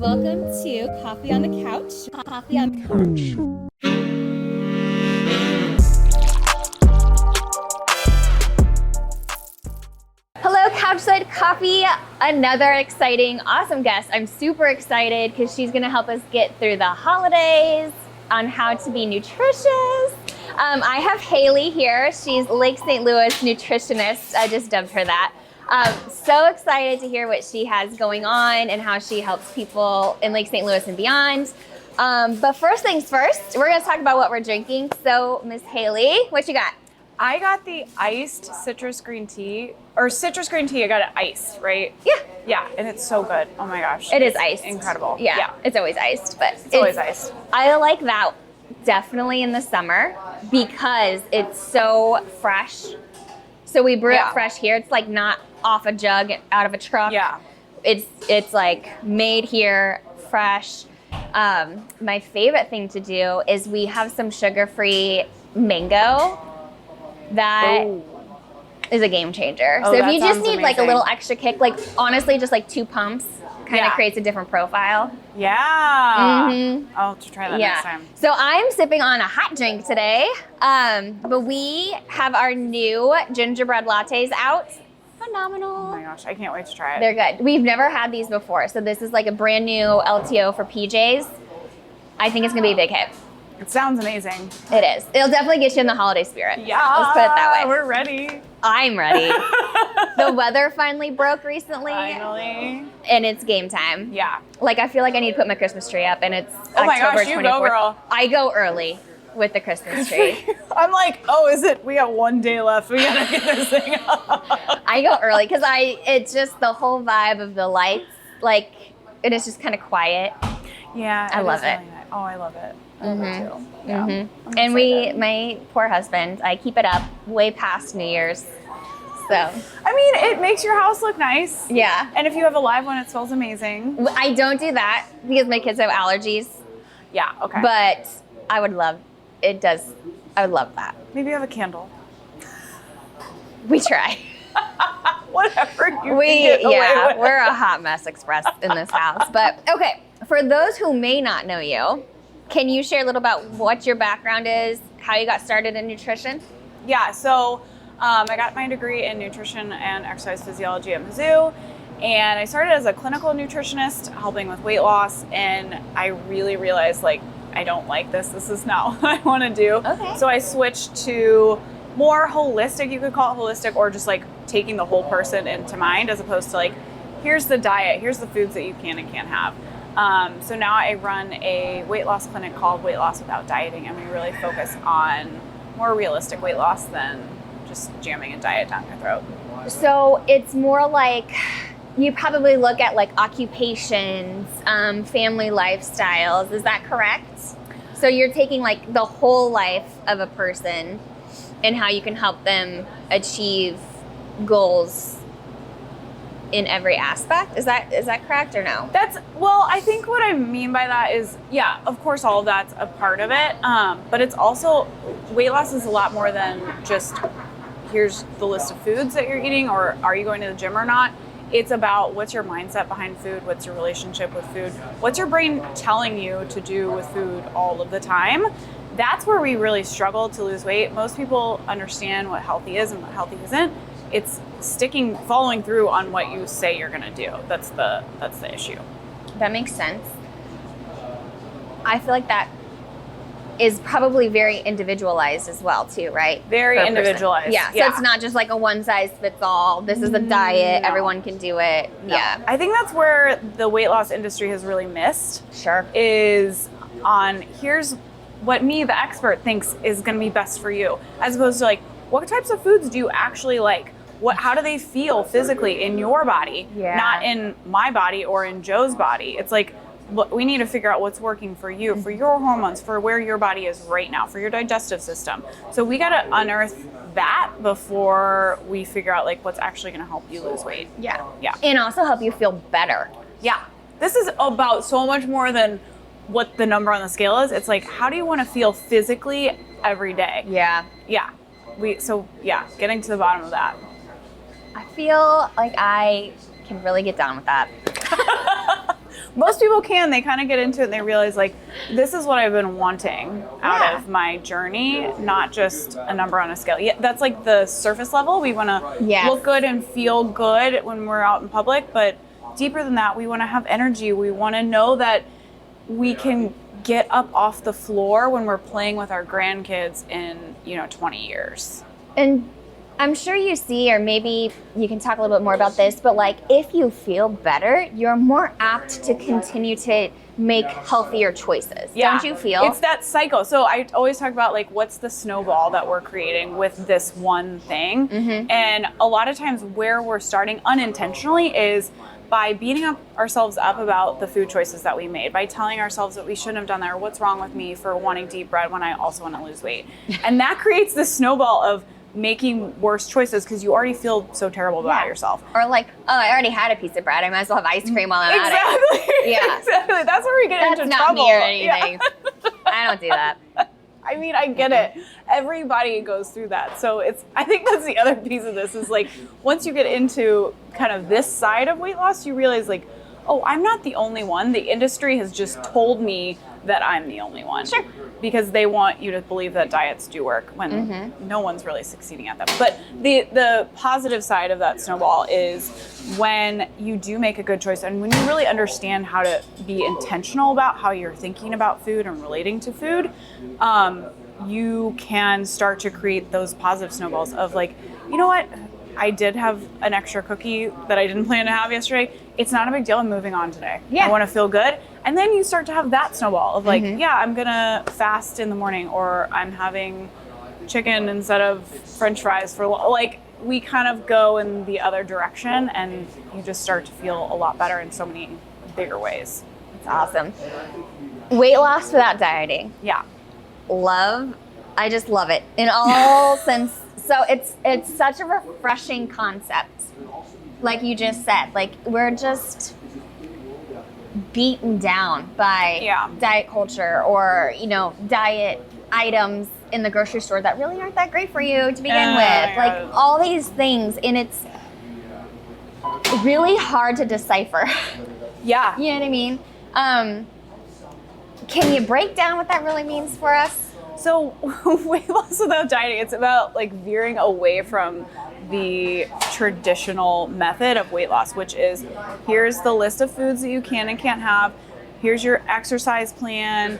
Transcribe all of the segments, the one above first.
Welcome to Coffee on the Couch. Coffee on the Couch. Hello, Couchside Coffee. Another exciting, awesome guest. I'm super excited because she's going to help us get through the holidays on how to be nutritious. I have Haley here. She's Lake St. Louis nutritionist. I just dubbed her that. So excited to hear what she has going on and how she helps people in Lake St. Louis and beyond. But first things first, we're going to talk about what we're drinking. So, Miss Haley, what you got? I got the iced citrus green tea, or citrus green tea. I got it iced, right? Yeah. Yeah, and it's so good. Oh my gosh. It is iced. Incredible. Yeah, it's always iced, but it's always iced. I like that definitely in the summer because it's so fresh. So we brew it fresh here. It's like not off a jug, out of a truck. Yeah. It's like made here, fresh. My favorite thing to do is we have some sugar-free mango that is a game changer. Oh, so if that you just sounds need like a amazing. little extra kick, like honestly just like 2 pumps kind of creates a different profile. Yeah. Mhm. I'll have to try that next time. So I'm sipping on a hot drink today, but we have our new gingerbread lattes out. Phenomenal. Oh my gosh, I can't wait to try it. They're good. We've never had these before, so this is like a brand new LTO for PJs. I think it's gonna be a big hit. It sounds amazing. It is. It'll definitely get you in the holiday spirit. Yeah. Let's put it that way. We're ready. I'm ready. The weather finally broke recently, Finally. and it's game time. Yeah. Like I feel like I need to put my Christmas tree up, and it's Oh my October gosh, you 24th. go, girl. I go early with the Christmas tree. I'm like, oh, is it? We got 1 day left. We gotta get this thing up. I go early because it's just the whole vibe of the lights, like, and it's just kind of quiet. Yeah. I love is it. really nice. Oh, I love it. I love it too. Yeah. Mhm. I'm And excited. my poor husband, I keep it up way past New Year's. So, I mean, it makes your house look nice. yeah. And if you have a live one, it smells amazing. I don't do that because my kids have allergies, Yeah, okay. but I would love that. maybe you have a candle. We try. Whatever you can get away with. We're a hot mess express in this house. But okay, for those who may not know you, can you share a little about what your background is, how you got started in nutrition? Yeah, so I got my degree in nutrition and exercise physiology at Mizzou, and I started as a clinical nutritionist helping with weight loss, and I really realized like I don't like this. This is not what I want to do. Okay. So I switched to more holistic, you could call it holistic, or just like taking the whole person into mind as opposed to like, here's the diet, here's the foods that you can and can't have. So now I run a weight loss clinic called Weight Loss Without Dieting, and we really focus on more realistic weight loss than just jamming a diet down your throat. So it's more like you probably look at like occupations, family lifestyles. Is that correct? So you're taking like the whole life of a person and how you can help them achieve goals in every aspect. Is that correct or no? Well, I think what I mean by that is, yeah, of course, all of that's a part of it. But it's also, weight loss is a lot more than just, here's the list of foods that you're eating, or are you going to the gym or not? It's about what's your mindset behind food, what's your relationship with food, what's your brain telling you to do with food all of the time. That's where we really struggle to lose weight. Most people understand what healthy is and what healthy isn't. It's following through on what you say you're gonna do. That's the issue. That makes sense. I feel like that is probably very individualized as well too, right? Very Per person. individualized. Yeah, so it's not just like a one size fits all. This is a diet, No. everyone can do it. No. Yeah, I think that's where the weight loss industry has really missed, sure. is on here's what me, the expert, thinks is gonna be best for you, as opposed to like, what types of foods do you actually like? How do they feel physically in your body, Yeah. not in my body or in Joe's body? It's like, we need to figure out what's working for you, for your hormones, for where your body is right now, for your digestive system. So we got to unearth that before we figure out like what's actually going to help you lose weight. Yeah. Yeah. And also help you feel better. Yeah. This is about so much more than what the number on the scale is. It's like, how do you want to feel physically every day? Yeah. Yeah. Getting to the bottom of that. I feel like I can really get down with that. Most people can. They kind of get into it and they realize, like, this is what I've been wanting out of my journey, not just a number on a scale. Yeah, that's like the surface level. We want to look good and feel good when we're out in public, but deeper than that, we want to have energy. We want to know that we can get up off the floor when we're playing with our grandkids in, 20 years. And I'm sure you see, or maybe you can talk a little bit more about this, but like if you feel better, you're more apt to continue to make healthier choices. Yeah. Don't you feel? It's that cycle. So I always talk about like what's the snowball that we're creating with this one thing. Mm-hmm. And a lot of times where we're starting unintentionally is by beating ourselves up about the food choices that we made, by telling ourselves that we shouldn't have done that, or what's wrong with me for wanting to eat bread when I also want to lose weight. And that creates this snowball of making worse choices because you already feel so terrible about yourself. Or like, oh, I already had a piece of bread. I might as well have ice cream while I'm at it. Yeah. Exactly. That's where we get into trouble. That's not me or anything. Yeah. I don't do that. I mean, I get it. Everybody goes through that. So I think that's the other piece of this is like, once you get into kind of this side of weight loss, you realize like, oh, I'm not the only one. The industry has just told me that I'm the only one. Sure. Because they want you to believe that diets do work when no one's really succeeding at them. But the positive side of that snowball is when you do make a good choice and when you really understand how to be intentional about how you're thinking about food and relating to food, you can start to create those positive snowballs of like, you know what? I did have an extra cookie that I didn't plan to have yesterday. It's not a big deal. I'm moving on today. Yeah. I want to feel good. And then you start to have that snowball of like, I'm going to fast in the morning, or I'm having chicken instead of French fries for like, we kind of go in the other direction and you just start to feel a lot better in so many bigger ways. It's awesome. Weight loss without dieting. Yeah. I just love it in all sense. So it's such a refreshing concept. Like you just said, like we're just beaten down by diet culture or, diet items in the grocery store that really aren't that great for you to begin with. Like all these things, and it's really hard to decipher. Yeah. You know what I mean? Can you break down what that really means for us? So weight loss without dieting, it's about like veering away from the traditional method of weight loss, which is here's the list of foods that you can and can't have. Here's your exercise plan,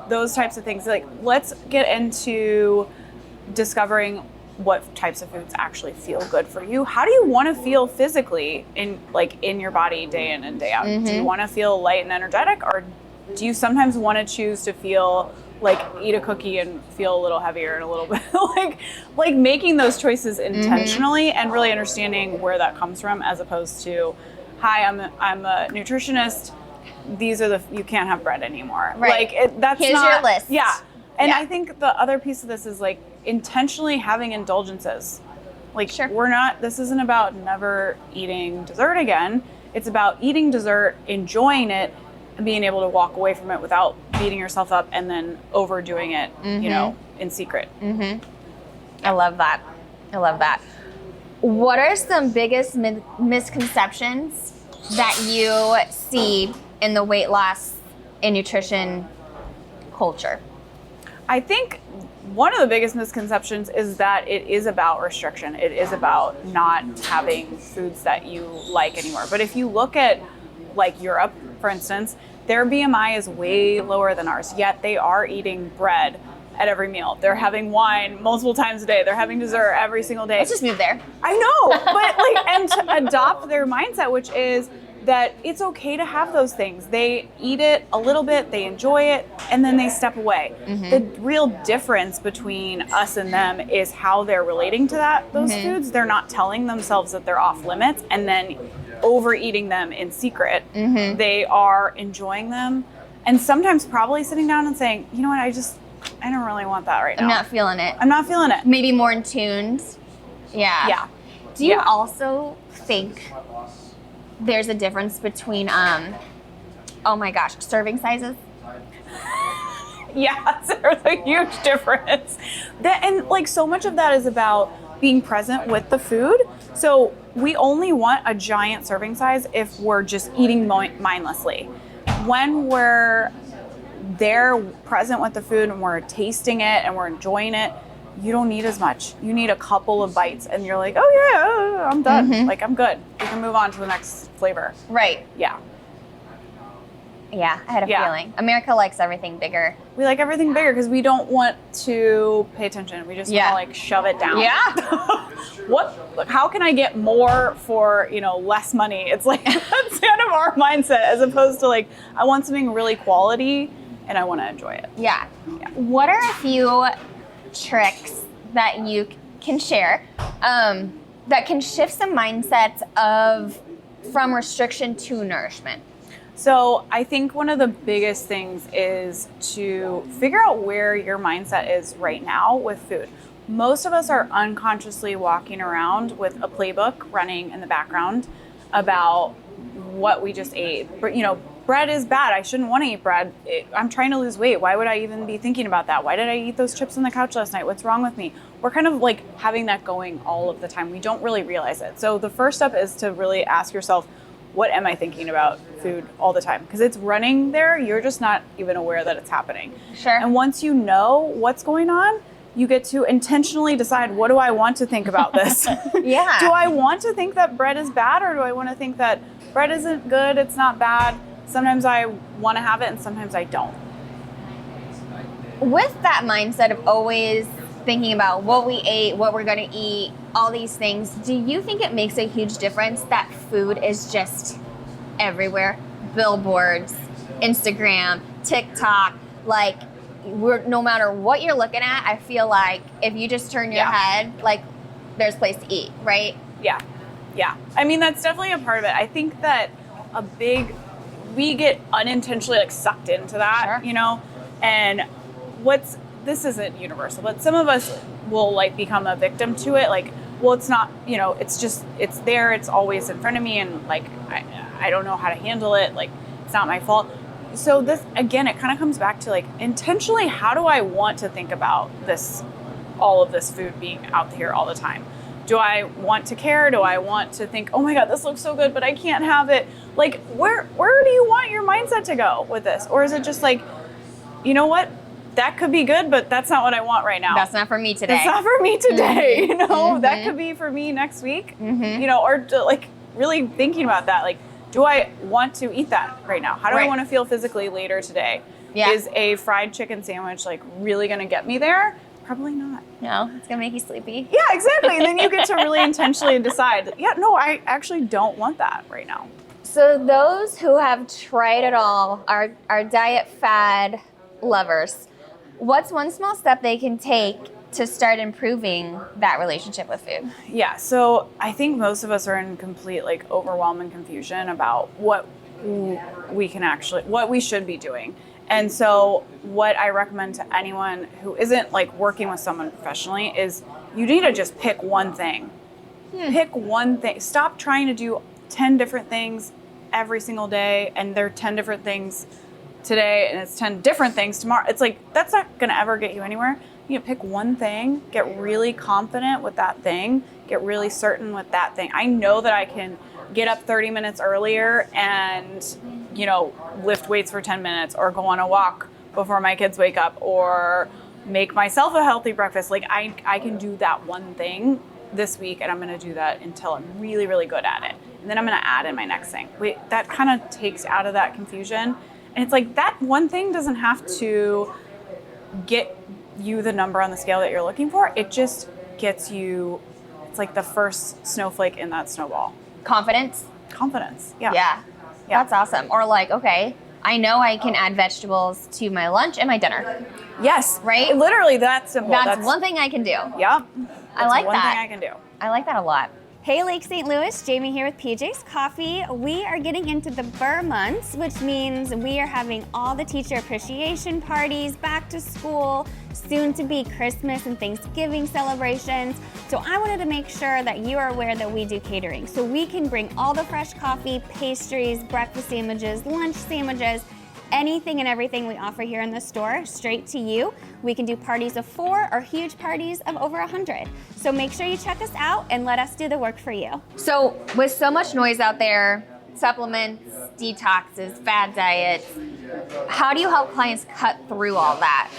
those types of things. Like, let's get into discovering what types of foods actually feel good for you. How do you want to feel physically in your body day in and day out? Do you want to feel light and energetic, or do you sometimes want to choose to feel like eat a cookie and feel a little heavier and a little bit like making those choices intentionally and really understanding where that comes from, as opposed to, hi, I'm a nutritionist. These are you can't have bread anymore. Right. That's here's not your list. Yeah. And I think the other piece of this is like intentionally having indulgences. Like this isn't about never eating dessert again. It's about eating dessert, enjoying it, and being able to walk away from it without beating yourself up and then overdoing it, in secret. I love that. What are some biggest misconceptions that you see in the weight loss and nutrition culture? I think one of the biggest misconceptions is that it is about restriction. It is about not having foods that you like anymore. But if you look at like Europe, for instance, their BMI is way lower than ours, yet they are eating bread at every meal. They're having wine multiple times a day. They're having dessert every single day. Let's just move there. I know, but and to adopt their mindset, which is that it's okay to have those things. They eat it a little bit, they enjoy it, and then they step away. The real difference between us and them is how they're relating to those foods. They're not telling themselves that they're off limits and then overeating them in secret. They are enjoying them, and sometimes probably sitting down and saying, you know what, I don't really want that right now. I'm not feeling it. Maybe more in tuned. Yeah. Do you also think there's a difference between, serving sizes? Yeah, there's a huge difference. And like so much of that is about being present with the food. So we only want a giant serving size if we're just eating mindlessly. When we're there present with the food and we're tasting it and we're enjoying it, you don't need as much. You need a couple of bites and you're like, oh yeah, I'm done. Like, I'm good. We can move on to the next flavor. Right. Yeah. Yeah, I had a feeling. America likes everything bigger. We like everything bigger because we don't want to pay attention. We just want to like shove it down. Yeah. How can I get more for, less money? It's like, that's kind of our mindset, as opposed to like, I want something really quality and I want to enjoy it. Yeah. What are a few tricks that you can share that can shift some mindsets from restriction to nourishment? So I think one of the biggest things is to figure out where your mindset is right now with food. Most of us are unconsciously walking around with a playbook running in the background about what we just ate. But, bread is bad. I shouldn't want to eat bread. I'm trying to lose weight. Why would I even be thinking about that? Why did I eat those chips on the couch last night? What's wrong with me? We're kind of like having that going all of the time. We don't really realize it. So the first step is to really ask yourself, what am I thinking about food all the time? Because it's running there. You're just not even aware that it's happening. Sure. And once you know what's going on, you get to intentionally decide, what do I want to think about this? Yeah. Do I want to think that bread is bad, or do I want to think that bread isn't good, it's not bad? Sometimes I want to have it and sometimes I don't. With that mindset of always thinking about what we ate, what we're going to eat, all these things, do you think it makes a huge difference that food is just everywhere? Billboards, Instagram, TikTok, like no matter what you're looking at, I feel like if you just turn your head, like there's a place to eat, right? Yeah. I mean, that's definitely a part of it. I think that we get unintentionally like sucked into that, and this isn't universal, but some of us will like become a victim to it. Like, well, it's not, it's there, it's always in front of me. And like, I don't know how to handle it. Like, it's not my fault. So this, again, it kind of comes back to like, intentionally, how do I want to think about all of this food being out here all the time? Do I want to care? Do I want to think, oh my God, this looks so good, but I can't have it? Like, where do you want your mindset to go with this? Or is it just like, you know what? That could be good, but that's not what I want right now. That's not for me today. That's not for me today. That could be for me next week. Or like really thinking about that. Like, do I want to eat that right now? How do I want to feel physically later today? Yeah. Is a fried chicken sandwich like really going to get me there? Probably not. No, it's going to make you sleepy. Yeah, exactly. And then you get to really intentionally decide, no, I actually don't want that right now. So those who have tried it all are diet fad lovers. What's one small step they can take to start improving that relationship with food? Yeah, so I think most of us are in complete like overwhelming confusion about what we should be doing. And so what I recommend to anyone who isn't like working with someone professionally is you need to just pick one thing. Pick one thing. Stop trying to do 10 different things every single day, and there are 10 different things today and it's 10 different things tomorrow. It's like, that's not going to ever get you anywhere. You know, pick one thing, get really confident with that thing, get really certain with that thing. I know that I can get up 30 minutes earlier and, lift weights for 10 minutes or go on a walk before my kids wake up or make myself a healthy breakfast. Like I can do that one thing this week, and I'm going to do that until I'm really, really good at it. And then I'm going to add in my next thing. That kind of takes out of that confusion. And it's like that one thing doesn't have to get you the number on the scale that you're looking for. It just gets you, it's like the first snowflake in that snowball. Confidence. Yeah. That's awesome. Or like, okay, I know I can add vegetables to my lunch and my dinner. Yes. Right? Literally that simple. That's one thing I can do. Yep. I like one that. thing I can do. I like that a lot. Hey Lake St. Louis, Jamie here with PJ's Coffee. We are getting into the Burr months, which means we are having all the teacher appreciation parties, back to school, soon to be Christmas and Thanksgiving celebrations. So I wanted to make sure that you are aware that we do catering. So we can bring all the fresh coffee, pastries, breakfast sandwiches, lunch sandwiches, anything and everything we offer here in the store straight to you. We can do parties of 4 or huge parties of over 100. So make sure you check us out and let us do the work for you. So with so much noise out there, supplements, detoxes, fad diets, how do you help clients cut through all that?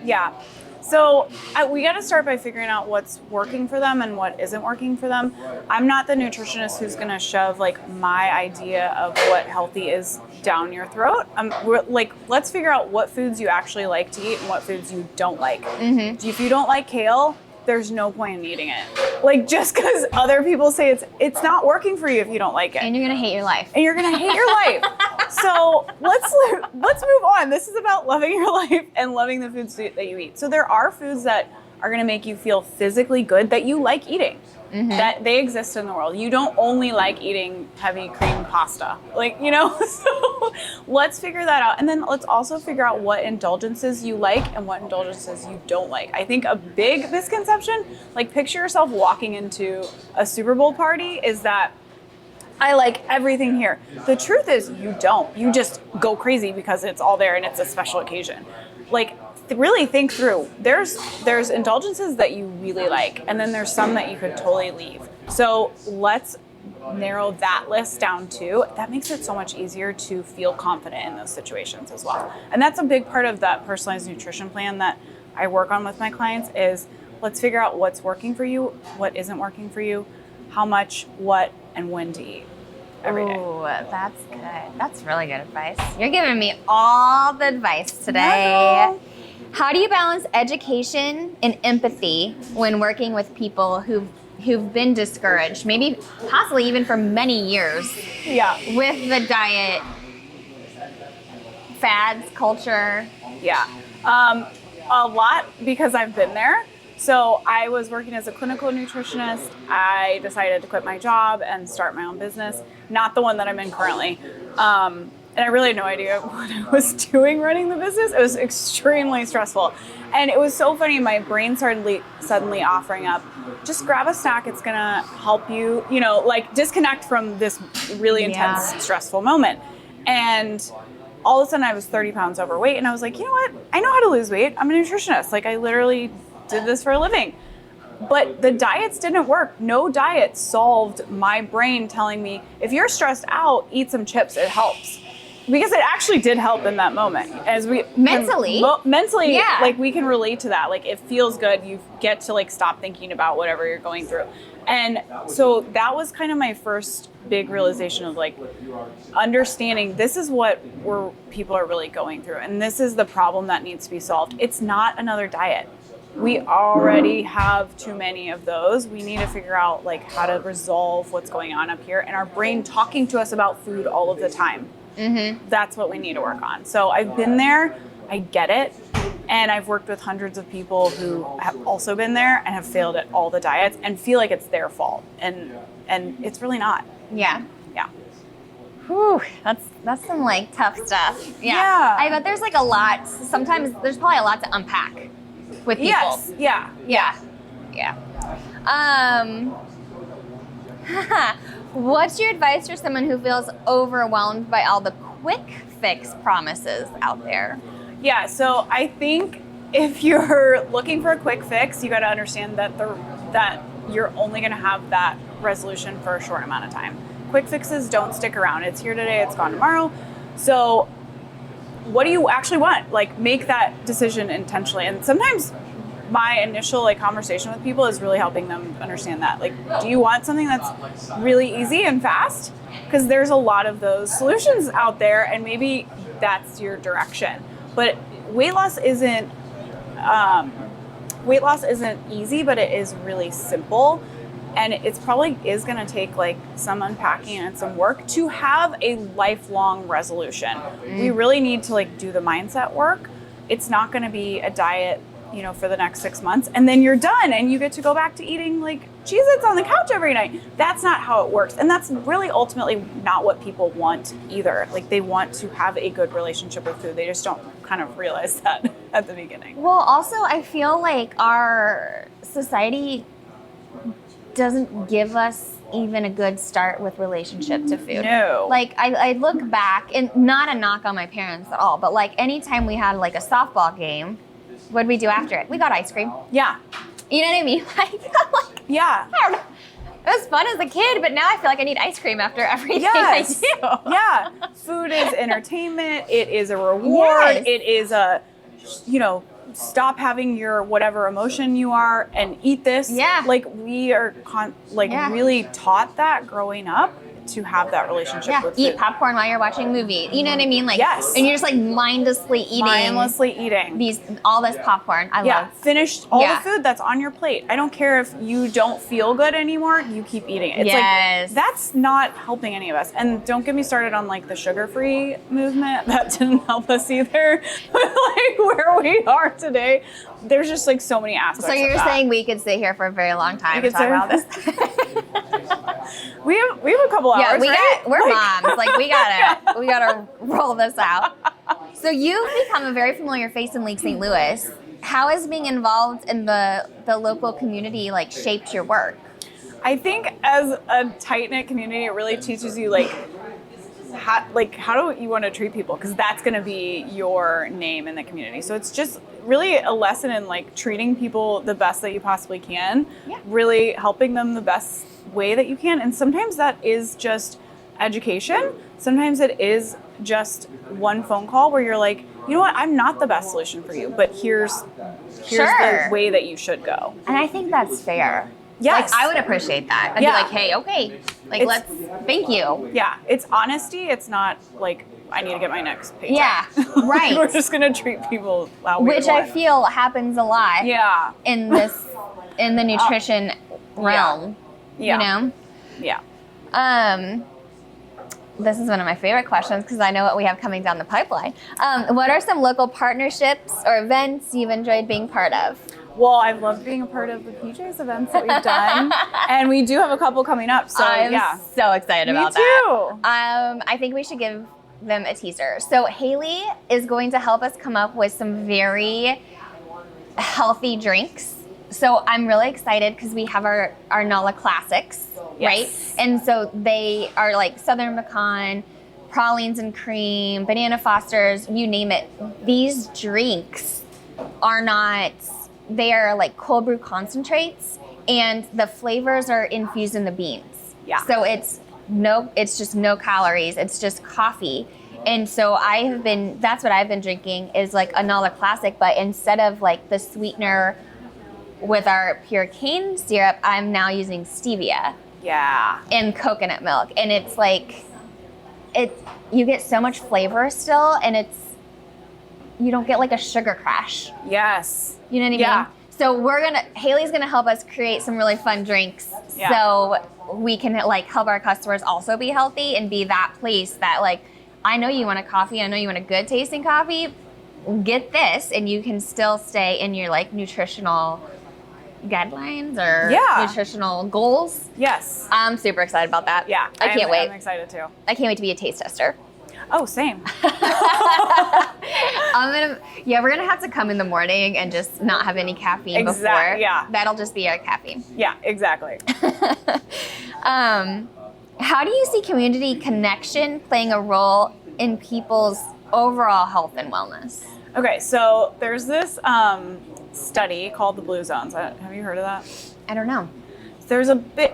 Yeah. So we got to start by figuring out what's working for them and what isn't working for them. I'm not the nutritionist who's going to shove like my idea of what healthy is down your throat. Let's figure out what foods you actually like to eat and what foods you don't like. If you don't like kale, there's no point in eating it. Like, just because other people say it's not working for you if you don't like it. And you're gonna hate your life. And you're gonna hate your life. So let's move on. This is about loving your life and loving the foods that you eat. So there are foods that are gonna make you feel physically good that you like eating. That they exist in the world. You don't only like eating heavy cream pasta, so let's figure that out. And then let's also figure out what indulgences you like and what indulgences you don't like. I think a big misconception, like picture yourself walking into a Super Bowl party, is that I like everything here. The truth is you don't. You just go crazy because it's all there and it's a special occasion. Like, really think through. There's indulgences that you really like, and then there's some that you could totally leave. So let's narrow that list down too. That makes it so much easier to feel confident in those situations as well. And that's a big part of that personalized nutrition plan that I work on with my clients is let's figure out what's working for you, what isn't working for you, how much, what, and when to eat every day. Ooh, that's good. That's really good advice. You're giving me all the advice today. No. How do you balance education and empathy when working with people who've been discouraged, maybe possibly even for many years, with the diet, fads, culture? Yeah, a lot, because I've been there. So I was working as a clinical nutritionist. I decided to quit my job and start my own business, not the one that I'm in currently. And I really had no idea what I was doing running the business. It was extremely stressful. And it was so funny, my brain started suddenly offering up, just grab a snack, it's gonna help you, disconnect from this really intense, stressful moment. And all of a sudden I was 30 pounds overweight, and I was like, you know what? I know how to lose weight. I'm a nutritionist. Like, I literally did this for a living. But the diets didn't work. No diet solved my brain telling me, if you're stressed out, eat some chips, it helps. Because it actually did help in that moment. As we mentally, like, we can relate to that. Like, it feels good. You get to stop thinking about whatever you're going through. And so that was kind of my first big realization of understanding this is what people are really going through. And this is the problem that needs to be solved. It's not another diet. We already have too many of those. We need to figure out how to resolve what's going on up here, and our brain talking to us about food all of the time. That's what we need to work on. So I've been there, I get it, and I've worked with hundreds of people who have also been there and have failed at all the diets and feel like it's their fault, and it's really not. Yeah. Whew, that's some tough stuff. Yeah. I bet there's a lot. Sometimes there's probably a lot to unpack with people. Yes. Yeah. What's your advice for someone who feels overwhelmed by all the quick fix promises out there? Yeah, so I think if you're looking for a quick fix, you got to understand that you're only going to have that resolution for a short amount of time. Quick fixes don't stick around. It's here today, it's gone tomorrow. So what do you actually want? Make that decision intentionally. And sometimes my initial conversation with people is really helping them understand that. Do you want something that's really easy and fast? Because there's a lot of those solutions out there, and maybe that's your direction. But weight loss isn't easy, but it is really simple. And it's probably is going to take some unpacking and some work to have a lifelong resolution. We really need to do the mindset work. It's not going to be a diet for the next 6 months, and then you're done and you get to go back to eating Cheez-Its on the couch every night. That's not how it works. And that's really ultimately not what people want either. They want to have a good relationship with food. They just don't kind of realize that at the beginning. Well, also, I feel our society doesn't give us even a good start with relationship to food. No. Like I look back, and not a knock on my parents at all, but like anytime we had like a softball game, what did we do after it? We got ice cream. Yeah. You know what I mean? Like, Yeah. I don't know. It was fun as a kid, but now I feel like I need ice cream after everything Yes. I do. Yeah. Food is entertainment. It is a reward. Yes. It is a, stop having your whatever emotion you are and eat this. Yeah. Like we are Yeah. really taught that growing up to have that relationship Yeah, with eat food. popcorn while you're watching a movie. You know what I mean? Like, Yes. and you're just like mindlessly eating Mindlessly eating. all this popcorn. I Yeah, love. finish all Yeah. the food that's on your plate. I don't care if you don't feel good anymore, you keep eating it. It's Yes. like, that's not helping any of us. And don't get me started on like the sugar-free movement. That didn't help us either. Like where we are today, there's just like so many aspects So of you're that. saying we could sit here for a very long time We and could talk sit- about this? we have a couple hours, Yeah, right? we're Like- moms. Like we gotta roll this out. So you've become a very familiar face in Lake St. Louis. How has being involved in the local community like shaped your work? I think as a tight-knit community, it really teaches you how do you want to treat people, because that's going to be your name in the community. So it's just really a lesson in like treating people the best that you possibly can, really helping them the best way that you can. And sometimes that is just education. Sometimes it is just one phone call where you're like, you know what, I'm not the best solution for you, but here's Sure. the way that you should go. And I think that's fair. Yes. Like I would appreciate that. I'd Yeah. be like, hey, okay, like It's- thank you. Yeah, it's honesty. It's not like I need to get my next paycheck. Yeah, right. We're just gonna treat people how we Which I want. feel happens a lot Yeah. in the nutrition realm. Yeah. You know? Yeah. This is one of my favorite questions because I know what we have coming down the pipeline. What are some local partnerships or events you've enjoyed being part of? Well, I've loved being a part of the PJ's events that we've done, and we do have a couple coming up. So I'm yeah, so excited me about too. that. I think we should give them a teaser. So Haley is going to help us come up with some very healthy drinks. So I'm really excited because we have our Nala Classics, right? Yes. And so they are like Southern Pecan, pralines and cream, banana Fosters, you name it. These drinks are not, they are like cold brew concentrates, and the flavors are infused in the beans. Yeah. So it's just no calories. It's just coffee. And so that's what I've been drinking is like a Nala Classic, but instead of like the sweetener with our pure cane syrup, I'm now using stevia Yeah. and coconut milk. And it's like, you get so much flavor still, and you don't get like a sugar crash. Yes. You know what I mean? Yeah. So Haley's gonna help us create some really fun drinks, Yeah. so we can like help our customers also be healthy and be that place that like, I know you want a coffee, I know you want a good tasting coffee, get this, and you can still stay in your like nutritional guidelines or Yeah. nutritional goals. Yes. I'm super excited about that. Yeah. I can't wait. I'm excited too. I can't wait to be a taste tester. Oh, same. We're gonna have to come in the morning and just not have any caffeine before. Yeah. That'll just be our caffeine. Yeah. Exactly. How do you see community connection playing a role in people's overall health and wellness? Okay. So there's this study called the Blue Zones. Have you heard of that? I don't know. There's a bit.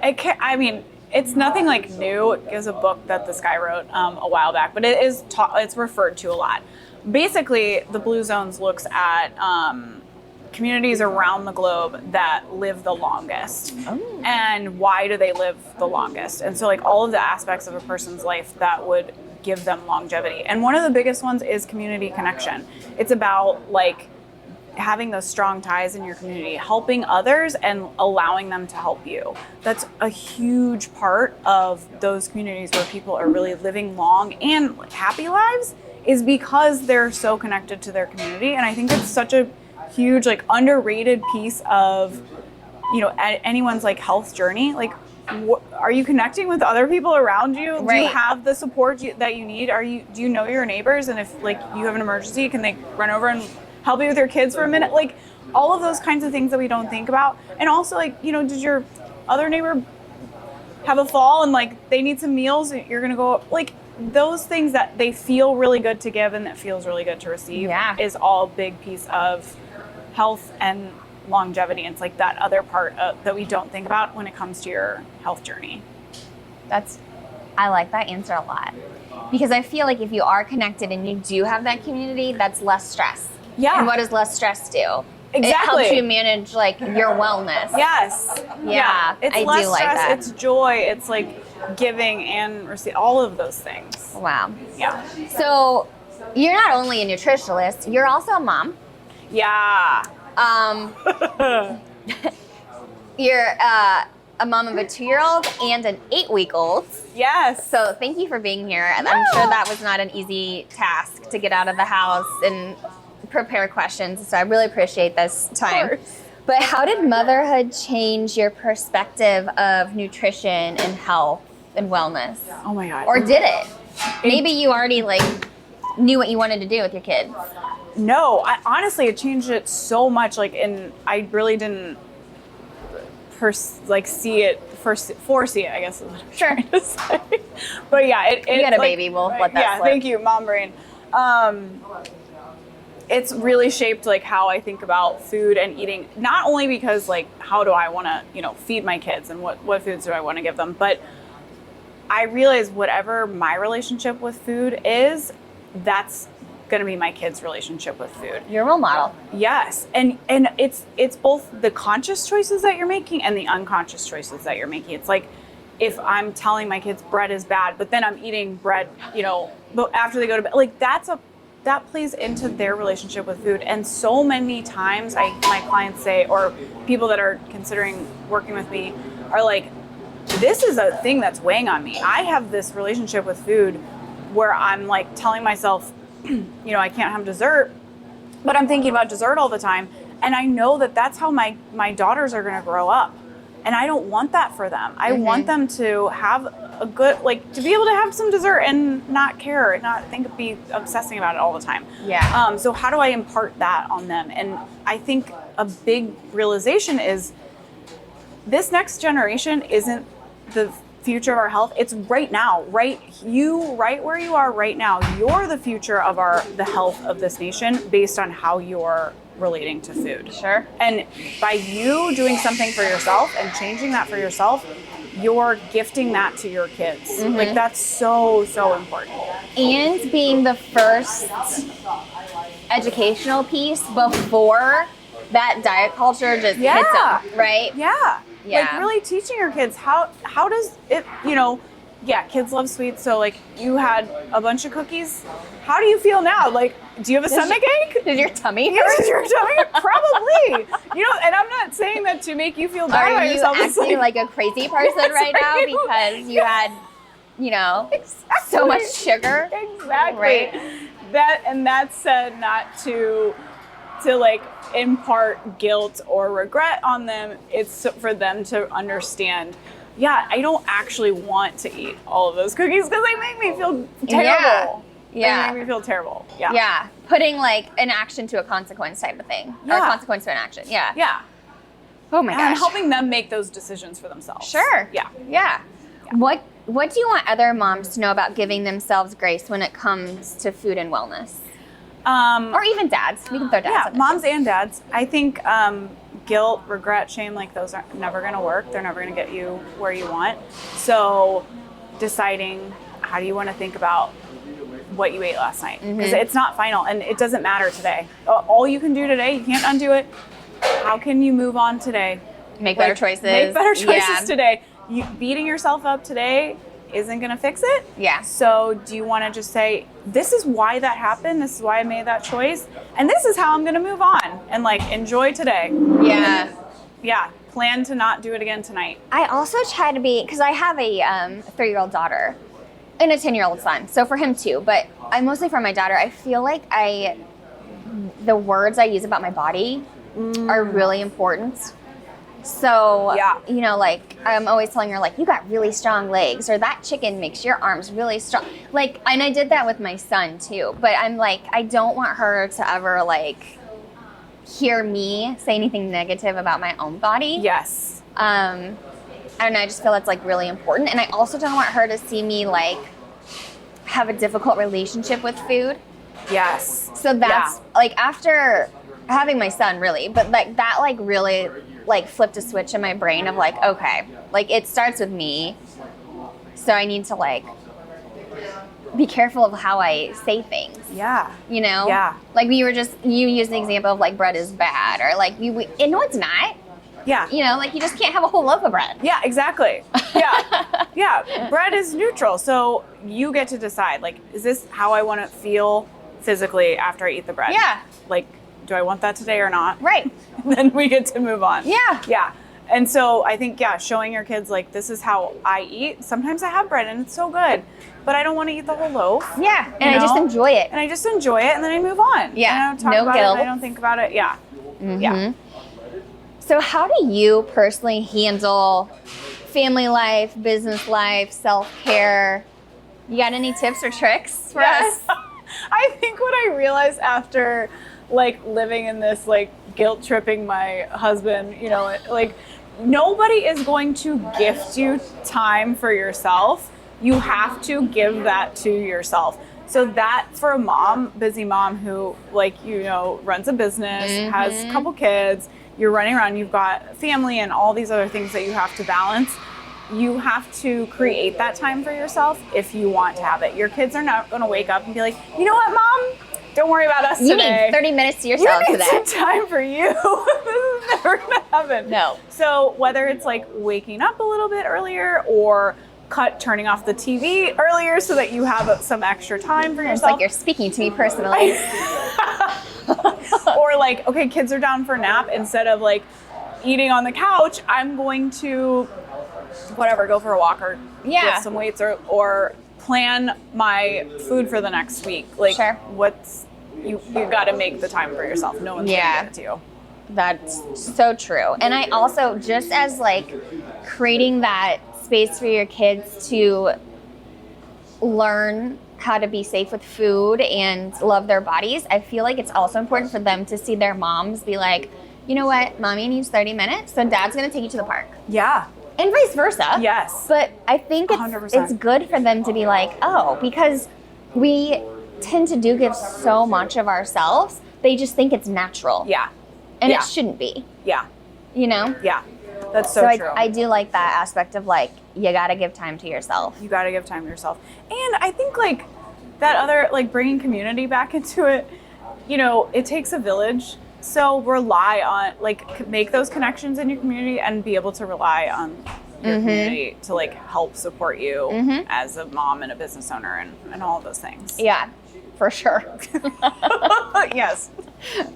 It's nothing like new. It was a book that this guy wrote a while back, but it's referred to a lot. Basically, the Blue Zones looks at communities around the globe that live the longest, and why do they live the longest? And so, like all of the aspects of a person's life that would give them longevity. And one of the biggest ones is community connection. It's about like having those strong ties in your community, helping others and allowing them to help you. That's a huge part of those communities where people are really living long and happy lives, is because they're so connected to their community. And I think it's such a huge, like underrated piece of, anyone's like health journey. Like, are you connecting with other people around you? Do you Right. have the support that you need? Do you know your neighbors? And if like you have an emergency, can they run over and help you with your kids for a minute? Like all of those kinds of things that we don't think about. And also like, did your other neighbor have a fall and like they need some meals, you're gonna go like those things that they feel really good to give and that feels really good to receive is all a big piece of health and longevity. It's like that other part that we don't think about when it comes to your health journey. I like that answer a lot, because I feel like if you are connected and you do have that community, that's less stress. Yeah. And what does less stress do? Exactly. It helps you manage like your wellness. Yes. Yeah. It's I less do like stress, that. it's joy, it's like giving and receive, all of those things. Wow. Yeah. So you're not only a nutritionist, you're also a mom. Yeah. You're a mom of a 2-year-old and an 8-week-old. Yes. So thank you for being here. I'm sure that was not an easy task to get out of the house and prepare questions. So I really appreciate this time. Of course. But how did motherhood change your perspective of nutrition and health and wellness? Oh my God. Or did it? Maybe you already like knew what you wanted to do with your kids. No, honestly, it changed it so much. Like, and I really didn't foresee it, I guess is what I'm trying to say. But yeah, it You got a like, baby, we'll let that yeah, slip. thank you, mom brain. It's really shaped like how I think about food and eating, not only because like how do I want to, feed my kids and what foods do I want to give them, but I realize whatever my relationship with food is, that's going to be my kids' relationship with food. You're a role model. Yes. And it's both the conscious choices that you're making and the unconscious choices that you're making. It's like if I'm telling my kids bread is bad, but then I'm eating bread, but after they go to bed, like that plays into their relationship with food. And so many times my clients say, or people that are considering working with me are like, this is a thing that's weighing on me. I have this relationship with food where I'm like telling myself, I can't have dessert, but I'm thinking about dessert all the time. And I know that that's how my daughters are going to grow up. And I don't want that for them. I want them to have a good, to be able to have some dessert and not care, be obsessing about it all the time. Yeah. So how do I impart that on them? And I think a big realization is this next generation isn't the future of our health. It's right now, right where you are right now. You're the future of the health of this nation based on how you're relating to food. Sure. And by you doing something for yourself and changing that for yourself, you're gifting that to your kids. Like that's so important. And being the first educational piece before that diet culture just hits them, right? Yeah. Yeah. Like really teaching your kids how does it, kids love sweets. So like you had a bunch of cookies. How do you feel now? Like, do you have a stomach ache? Did your tummy hurt? Yes, your tummy? Probably. And I'm not saying that to make you feel bad about Are you yourself. It's acting like a crazy person right now because you had, so much sugar? Exactly. Right. That's said not to like impart guilt or regret on them. It's for them to understand, I don't actually want to eat all of those cookies because they make me feel terrible. Yeah. They make me feel terrible. Yeah. Yeah. Putting like an action to a consequence type of thing. Or a consequence to an action. Yeah. Yeah. Oh my gosh. And helping them make those decisions for themselves. Sure. Yeah. Yeah. What do you want other moms to know about giving themselves grace when it comes to food and wellness? Or even dads. We can throw dads in there, moms too. and dads. I think guilt, regret, shame, like those are never going to work. They're never going to get you where you want. So deciding how do you want to think about what you ate last night, because it's not final and it doesn't matter today. All you can do today, you can't undo it. How can you move on today? Make better choices. Make better choices Yeah. today. You beating yourself up today isn't going to fix it. Yeah. So do you want to just say, this is why that happened, this is why I made that choice, and this is how I'm going to move on, and enjoy today. Yeah. Yeah. Plan to not do it again tonight. I also try to be, because I have a 3-year-old daughter and a 10-year-old son, so for him too, but I mostly for my daughter, I feel like the words I use about my body are really important. So, I'm always telling her, you got really strong legs, or that chicken makes your arms really strong. And I did that with my son too, but I'm I don't want her to ever hear me say anything negative about my own body. Yes. I don't know, I just feel that's like really important. And I also don't want her to see me like have a difficult relationship with food. Yes. So that's like after having my son, really, but like that like really like flipped a switch in my brain of like, okay, like it starts with me. So I need to like be careful of how I say things. Yeah. You know? Yeah. Like you used the example of like bread is bad, or like and no, it's not. Yeah. You know, like you just can't have a whole loaf of bread. Yeah, exactly. Yeah. Yeah. Bread is neutral. So you get to decide, like, is this how I want to feel physically after I eat the bread? Yeah. Like, do I want that today or not? Right. Then we get to move on. Yeah. Yeah. And so I think, showing your kids, like, this is how I eat. Sometimes I have bread and it's so good, but I don't want to eat the whole loaf. Yeah. And You I just know? enjoy it. And I just enjoy it and then I move on. Yeah. And I don't talk No about guilt. it. And I don't think about it. Yeah. Mm-hmm. Yeah. So how do you personally handle family life, business life, self-care? You got any tips or tricks for us? I think what I realized after like living in this like guilt tripping my husband, you know, like nobody is going to gift you time for yourself. You have to give that to yourself. So that for a mom, busy mom who like, you know, runs a business, has a couple kids, you're running around, you've got family and all these other things that you have to balance. You have to create that time for yourself if you want to have it. Your kids are not going to wake up and be like, you know what, Mom? Don't worry about us You today. need 30 minutes to yourself You need today. some time for you. This is never going to happen. No. So whether it's like waking up a little bit earlier or turning off the TV earlier so that you have some extra time for It's yourself. like you're speaking to me personally. Or like, okay, kids are down for a nap. Instead of like eating on the couch, I'm going to whatever, go for a walk or lift some weights or plan my food for the next week. Like you got to make the time for yourself. No one's going to give it to you. That's so true. And I also, just as like creating that space for your kids to learn how to be safe with food and love their bodies, I feel like it's also important for them to see their moms be like, you know what, mommy needs 30 minutes, so dad's going to take you to the park. Yeah. And vice versa. Yes. But I think it's 100%. good for them to be like, oh, because we tend to do give so much of ourselves, they just think it's natural. Yeah. And it shouldn't be. Yeah. You know? Yeah. That's so true. I do like that aspect of like, you got to give time to yourself. You got to give time to yourself. And I think like that other, like bringing community back into it, you know, it takes a village. So rely on, like, make those connections in your community and be able to rely on your community to like help support you as a mom and a business owner and all of those things. Yeah, for sure. Yes.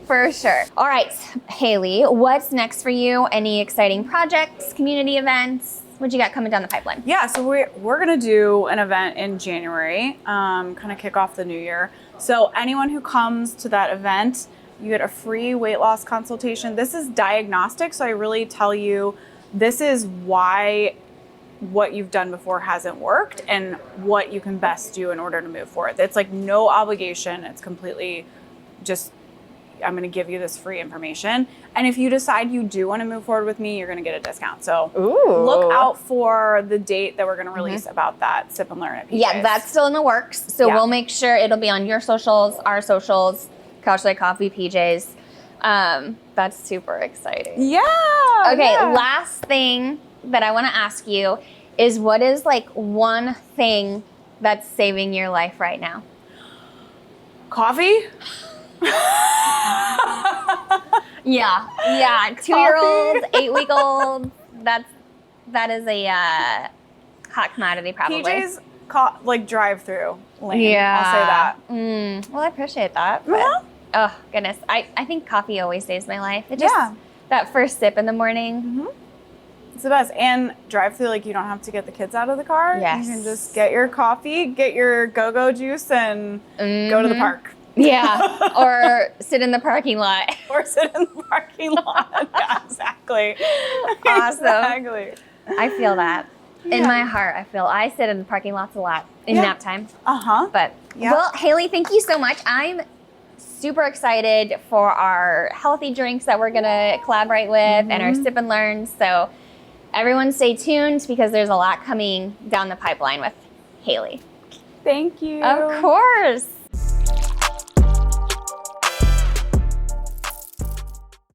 For sure. All right, Haley, what's next for you? Any exciting projects, community events? What you got coming down the pipeline? Yeah, so we're gonna do an event in January, kind of kick off the new year. So anyone who comes to that event, you get a free weight loss consultation. This is diagnostic, so I really tell you this is why what you've done before hasn't worked and what you can best do in order to move forward. It's like no obligation. It's completely just, I'm going to give you this free information. And if you decide you do want to move forward with me, you're going to get a discount. So look out for the date that we're going to release about that Sip and Learn at PJ's. Yeah, that's still in the works. So we'll make sure it'll be on your socials, our socials, Couchside Coffee, PJ's. That's super exciting. Yeah. Okay, yeah. last thing that I want to ask you is, what is like one thing that's saving your life right now? Coffee? Yeah. 2-year-old, 8-week-old. That is a hot commodity, probably. PJ's like drive-through lane. I'll say that. Well, I appreciate that. But, oh goodness, I think coffee always saves my life. It just that first sip in the morning. It's the best. And drive-through, like you don't have to get the kids out of the car. Yes. You can just get your coffee, get your go-go juice, and go to the park. Yeah, or sit in the parking lot. Or sit in the parking lot. Yeah, exactly. Awesome. Exactly. I feel that. In my heart, I sit in the parking lots a lot in nap time. But, well, Haley, thank you so much. I'm super excited for our healthy drinks that we're going to collaborate with and our Sip and Learn. So everyone stay tuned because there's a lot coming down the pipeline with Haley. Thank you. Of course.